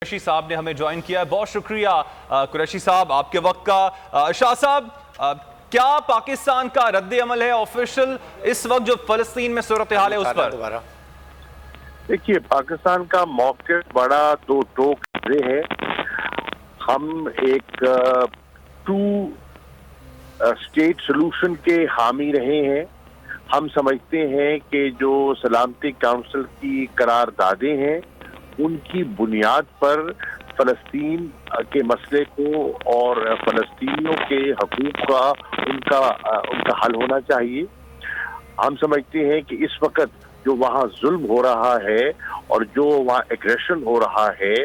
कुरैशी साहब ने हमें ज्वाइन किया है, बहुत शुक्रिया कुरैशी साहब आपके वक्त का। शाह साहब, क्या पाकिस्तान का रद्द अमल है ऑफिशियल इस वक्त जो फलस्तीन में सूरत हाल है उस पर? देखिए, पाकिस्तान का मौक़िफ़ बड़ा दो टोक है। हम एक टू स्टेट सोल्यूशन के हामी रहे हैं। हम समझते हैं कि जो सलामती काउंसिल की करारदादें हैं उनकी बुनियाद पर फ़लस्तीन के मसले को और फ़लस्तीनियों के हकूक़ का उनका हल होना चाहिए। हम समझते हैं कि इस वक्त जो वहाँ जुल्म हो रहा है और जो वहाँ एग्रेशन हो रहा है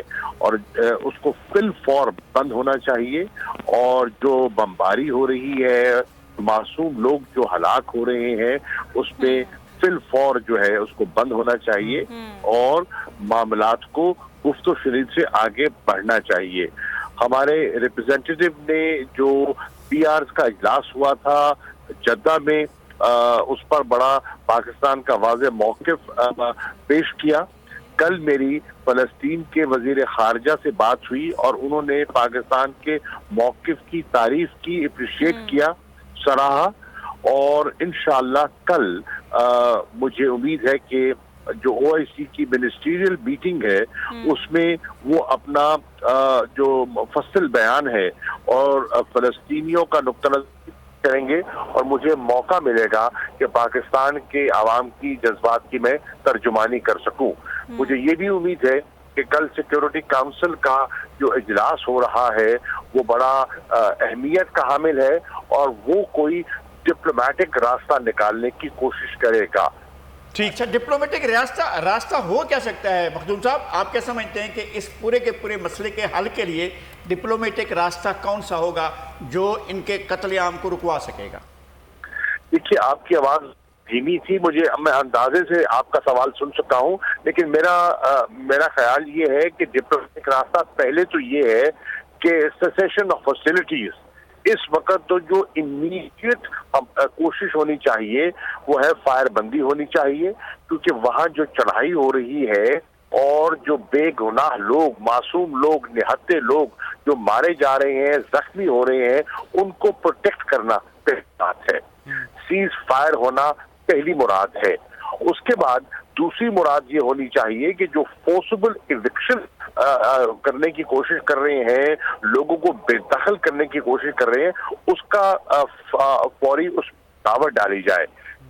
और उसको फिल फॉर बंद होना चाहिए, और जो बमबारी हो रही है, मासूम लोग जो हलाक हो रहे हैं, उसमें फिल फॉर जो है उसको बंद होना चाहिए और मामलात को गुफ्तो शरीद से आगे बढ़ना चाहिए। हमारे रिप्रेजेंटेटिव ने जो पीआर का इजलास हुआ था जद्दा में, उस पर बड़ा पाकिस्तान का वाज़ेह मौक़िफ़ पेश किया। कल मेरी फ़लस्तीन के वज़ीर ख़ारजा से बात हुई और उन्होंने पाकिस्तान के मौक़िफ़ की तारीफ़ की, अप्रिशिएट किया, सराहा। और इंशाअल्लाह कल मुझे उम्मीद है कि जो ओआईसी की मिनिस्ट्रियल मीटिंग है उसमें वो अपना जो मुफस्सिल बयान है और फ़लस्तीनियों का नुक्ता नज़र करेंगे और मुझे मौका मिलेगा कि पाकिस्तान के आवाम की जज्बात की मैं तर्जुमानी कर सकूं। मुझे ये भी उम्मीद है कि कल सिक्योरिटी काउंसिल का जो इजलास हो रहा है वो बड़ा अहमियत का हामिल है और वो कोई डिप्लोमेटिक रास्ता निकालने की कोशिश करेगा। ठीक। अच्छा, डिप्लोमेटिक रास्ता हो क्या सकता है मखदूम साहब? आप क्या समझते हैं कि इस पूरे के पूरे मसले के हल के लिए डिप्लोमेटिक रास्ता कौन सा होगा जो इनके कत्लेआम को रुकवा सकेगा? देखिए, आपकी आवाज़ धीमी थी, मैं अंदाजे से आपका सवाल सुन चुका हूं, लेकिन मेरा ख्याल ये है कि डिप्लोमेटिक रास्ता पहले तो ये है कि सेसेशन ऑफ हॉस्टिलिटीज इस वक्त तो जो इमीडिएट कोशिश होनी चाहिए वो है फायरबंदी होनी चाहिए, क्योंकि वहाँ जो चढ़ाई हो रही है और जो बेगुनाह लोग, मासूम लोग, निहत्थे लोग जो मारे जा रहे हैं, जख्मी हो रहे हैं, उनको प्रोटेक्ट करना पहली बात है। सीज फायर होना पहली मुराद है। उसके बाद दूसरी मुराद ये होनी चाहिए कि जो फोर्सेबल इविक्शन करने की कोशिश कर रहे हैं, लोगों को बेदखल करने की कोशिश कर रहे हैं, उसका फौरी उस दावत डाली जाए।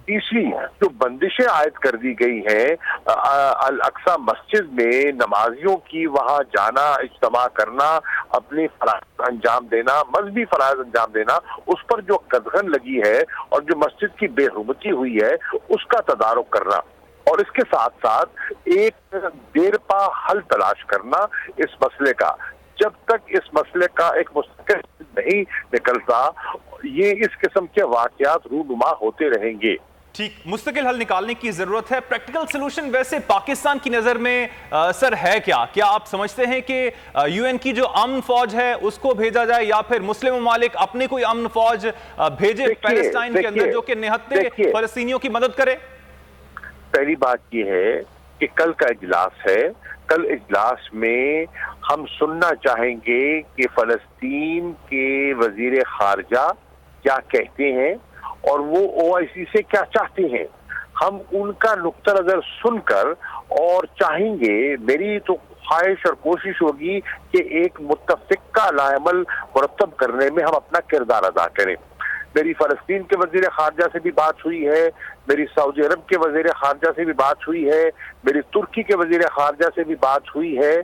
तीसरी जो बंदिशें आयद कर दी गई हैं, अल अक्सा मस्जिद में नमाजियों की वहां जाना, इज्तिमा करना, अपनी फराइज़ अंजाम देना, मजहबी फराइज़ अंजाम देना, उस पर जो कदगन लगी है और जो मस्जिद की बेहुरमती हुई है उसका तदारुक करना, और इसके साथ साथ एक देरपा हल तलाश करना इस मसले का। जब तक इस मसले का एक मुस्तकिल नहीं निकलता, ये इस किस्म के वाक़यात रूनुमा होते रहेंगे। ठीक, मुस्तकिल हल निकालने की जरूरत है। प्रैक्टिकल सलूशन वैसे पाकिस्तान की नजर में सर है क्या आप समझते हैं कि यूएन की जो अमन फौज है उसको भेजा जाए या फिर मुस्लिम ममालिक अपनी कोई अमन फौज भेजे पैलेस्टाइन के अंदर जो कि निहत्थे फलस्तीनियों की मदद करे? पहली बात यह है कि कल का इजलास है। कल इजलास में हम सुनना चाहेंगे कि फलस्तीन के वजीर खारजा क्या कहते हैं और वो ओआईसी से क्या चाहते हैं। हम उनका नुक्ता नजर सुनकर और चाहेंगे, मेरी तो ख्वाहिश और कोशिश होगी कि एक मुत्तफिका लाअमल मुरतब करने में हम अपना किरदार अदा करें। मेरी फलस्तीन के वजीर खारजा से भी बात हुई है, मेरी सऊदी अरब के वजीर खारजा से भी बात हुई है, मेरी तुर्की के वजीर खारजा से भी बात हुई है,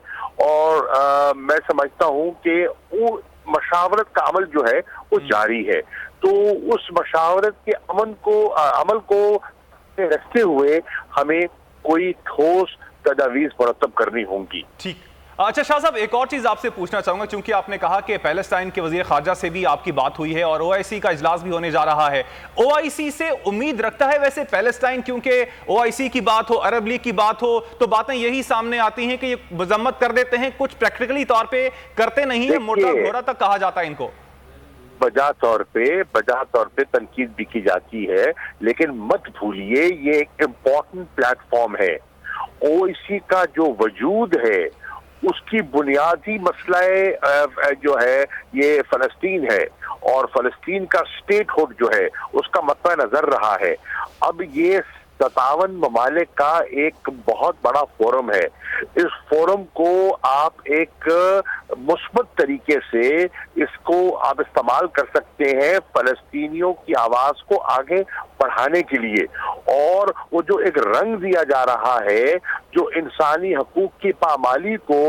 और मैं समझता हूँ कि वो मशावरत का अमल जो है वो जारी है। तो उस मशावरत के अमल को रखते हुए हमें कोई ठोस तजावीज़ मुरतब करनी होंगी। ठीक। अच्छा शाह साहब, एक और चीज़ आपसे पूछना चाहूँगा, क्योंकि आपने कहा कि पैलेस्टाइन के वज़ीर ख़ारजा से भी आपकी बात हुई है और ओआईसी का इजलास भी होने जा रहा है। ओआईसी से उम्मीद रखता है वैसे पैलेस्टाइन, क्योंकि ओआईसी की बात हो, अरब लीग की बात हो, तो बातें यही सामने आती हैं कि ये मजम्मत कर देते हैं, कुछ प्रैक्टिकली तौर पर करते नहीं है, मोटा घोड़ा तक कहा जाता है इनको। बजा तौर पे तनकीद भी की जाती है, लेकिन मत भूलिए ये एक इम्पोर्टेंट प्लेटफॉर्म है। ओआईसी का जो वजूद है اس کی بنیادی مسئلہ جو ہے یہ فلسطین ہے، اور فلسطین کا اسٹیٹ ہوڈ جو ہے اس کا مد نظر رہا ہے۔ اب یہ 57 ممالک کا ایک بہت بڑا فورم ہے، اس فورم کو آپ ایک مثبت طریقے سے اس کو آپ استعمال کر سکتے ہیں فلسطینیوں کی آواز کو آگے بڑھانے کے لیے، اور وہ جو ایک رنگ دیا جا رہا ہے جو انسانی حقوق کی پامالی کو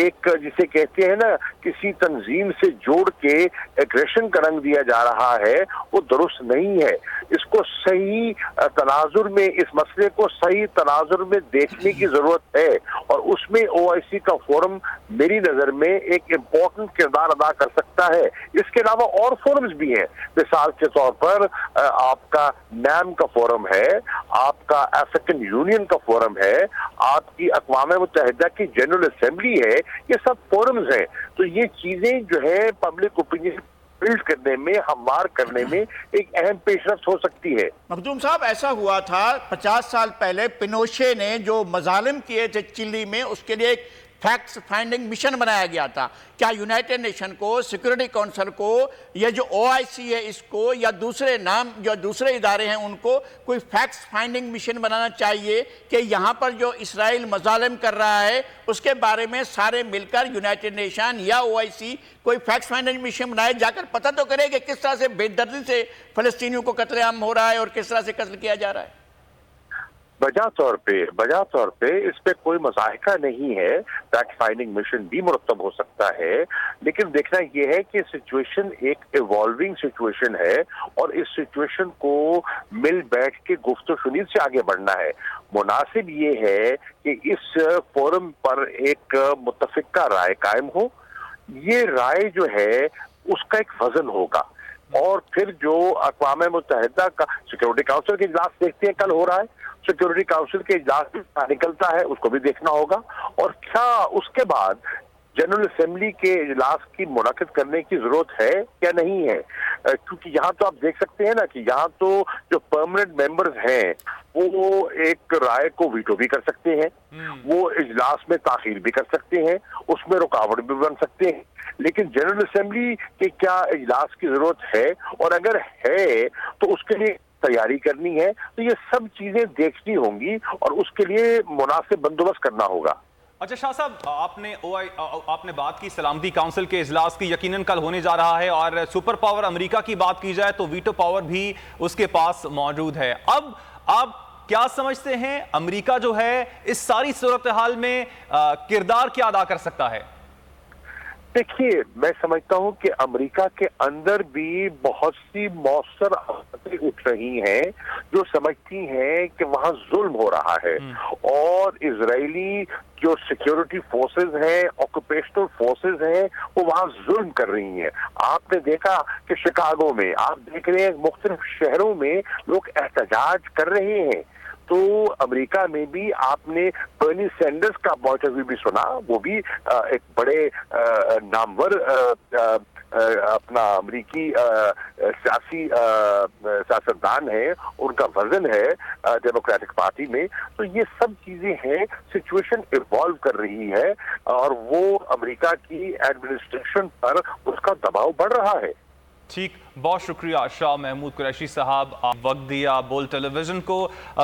ایک جسے کہتے ہیں نا کسی تنظیم سے جوڑ کے ایگریشن کا رنگ دیا جا رہا ہے، وہ درست نہیں ہے۔ اس کو صحیح تناظر میں، اس مسئلے کو صحیح تناظر میں دیکھنے کی ضرورت ہے، اور اس میں او آئی سی کا فورم میری نظر میں ایک امپورٹنٹ کردار ادا کر سکتا ہے۔ اس کے علاوہ اور فورمز بھی ہیں، مثال کے طور پر آپ کا نیم کا فورم ہے، آپ کا افریقن یونین کا فورم ہے، آپ کی اقوام متحدہ کی جنرل اسمبلی ہے، یہ سب فورمز ہیں۔ تو یہ چیزیں جو ہے پبلک اوپینین بلڈ کرنے میں، ہموار کرنے میں ایک اہم پیش رفت ہو سکتی ہے۔ مخدوم صاحب، ایسا ہوا تھا 50 سال پہلے پینوشے نے جو مظالم کیے تھے چلی میں، اس کے لیے ایک فیکٹس فائنڈنگ مشن بنایا گیا تھا۔ کیا یونائٹڈ نیشن کو، سیکورٹی کونسل کو، یہ جو او آئی سی ہے اس کو، یا دوسرے نام جو دوسرے ادارے ہیں ان کو کوئی فیکٹس فائنڈنگ مشن بنانا چاہیے کہ یہاں پر جو اسرائیل مظالم کر رہا ہے اس کے بارے میں سارے مل کر یونائٹڈ نیشن یا او آئی سی کوئی فیکٹس فائنڈنگ مشن بنائے، جا کر پتہ تو کرے کہ کس طرح سے بے دردی سے فلسطینیوں کو قتل عام ہو رہا ہے اور کس طرح سے قتل کیا جا رہا ہے؟ بجا طور پہ اس پہ کوئی مضاحکہ نہیں ہے، فیکٹ فائنڈنگ مشن بھی مرتب ہو سکتا ہے، لیکن دیکھنا یہ ہے کہ سچویشن ایک ایوالونگ سچویشن ہے، اور اس سچویشن کو مل بیٹھ کے گفت و شنید سے آگے بڑھنا ہے۔ مناسب یہ ہے کہ اس فورم پر ایک متفقہ رائے قائم ہو، یہ رائے جو ہے اس کا ایک وزن ہوگا، اور پھر جو اقوام متحدہ کا سیکورٹی کاؤنسل کے اجلاس دیکھتے ہیں کل ہو رہا ہے، سیکورٹی کاؤنسل کے اجلاس میں کیا نکلتا ہے اس کو بھی دیکھنا ہوگا، اور کیا اس کے بعد جنرل اسمبلی کے اجلاس کی منعقد کرنے کی ضرورت ہے یا نہیں ہے، کیونکہ یہاں تو آپ دیکھ سکتے ہیں نا کہ یہاں تو جو پرماننٹ ممبرز ہیں وہ ایک رائے کو ویٹو بھی کر سکتے ہیں، وہ اجلاس میں تاخیر بھی کر سکتے ہیں، اس میں رکاوٹ بھی بن سکتے ہیں، لیکن جنرل اسمبلی کے کیا اجلاس کی ضرورت ہے، اور اگر ہے تو اس کے لیے تیاری کرنی ہے، تو یہ سب چیزیں دیکھنی ہوں گی اور اس کے لیے مناسب بندوبست کرنا ہوگا۔ اچھا شاہ صاحب، آپ نے بات کی سلامتی کونسل کے اجلاس کی، یقیناً کل ہونے جا رہا ہے، اور سپر پاور امریکہ کی بات کی جائے تو ویٹو پاور بھی اس کے پاس موجود ہے۔ اب آپ کیا سمجھتے ہیں امریکہ جو ہے اس ساری صورتحال میں کردار کیا ادا کر سکتا ہے؟ دیکھیے، میں سمجھتا ہوں کہ امریکہ کے اندر بھی بہت سی مؤثر آوازیں اٹھ رہی ہیں جو سمجھتی ہیں کہ وہاں ظلم ہو رہا ہے، اور اسرائیلی جو سیکیورٹی فورسز ہیں، آکوپیشنل فورسز ہیں، وہ وہاں ظلم کر رہی ہیں۔ آپ نے دیکھا کہ شکاگو میں، آپ دیکھ رہے ہیں مختلف شہروں میں لوگ احتجاج کر رہے ہیں، تو امریکہ میں بھی آپ نے برنی سینڈرز کا پوائنٹ آف ویو بھی سنا، وہ بھی ایک بڑے نامور اپنا امریکی سیاستدان ہے، ان کا وزن ہے ڈیموکریٹک پارٹی میں، تو یہ سب چیزیں ہیں، سچویشن ایوالو کر رہی ہے، اور وہ امریکہ کی ایڈمنسٹریشن پر اس کا دباؤ بڑھ رہا ہے۔ ٹھیک، بہت شکریہ شاہ محمود قریشی صاحب، آپ وقت دیا بول ٹیلی ویژن کو۔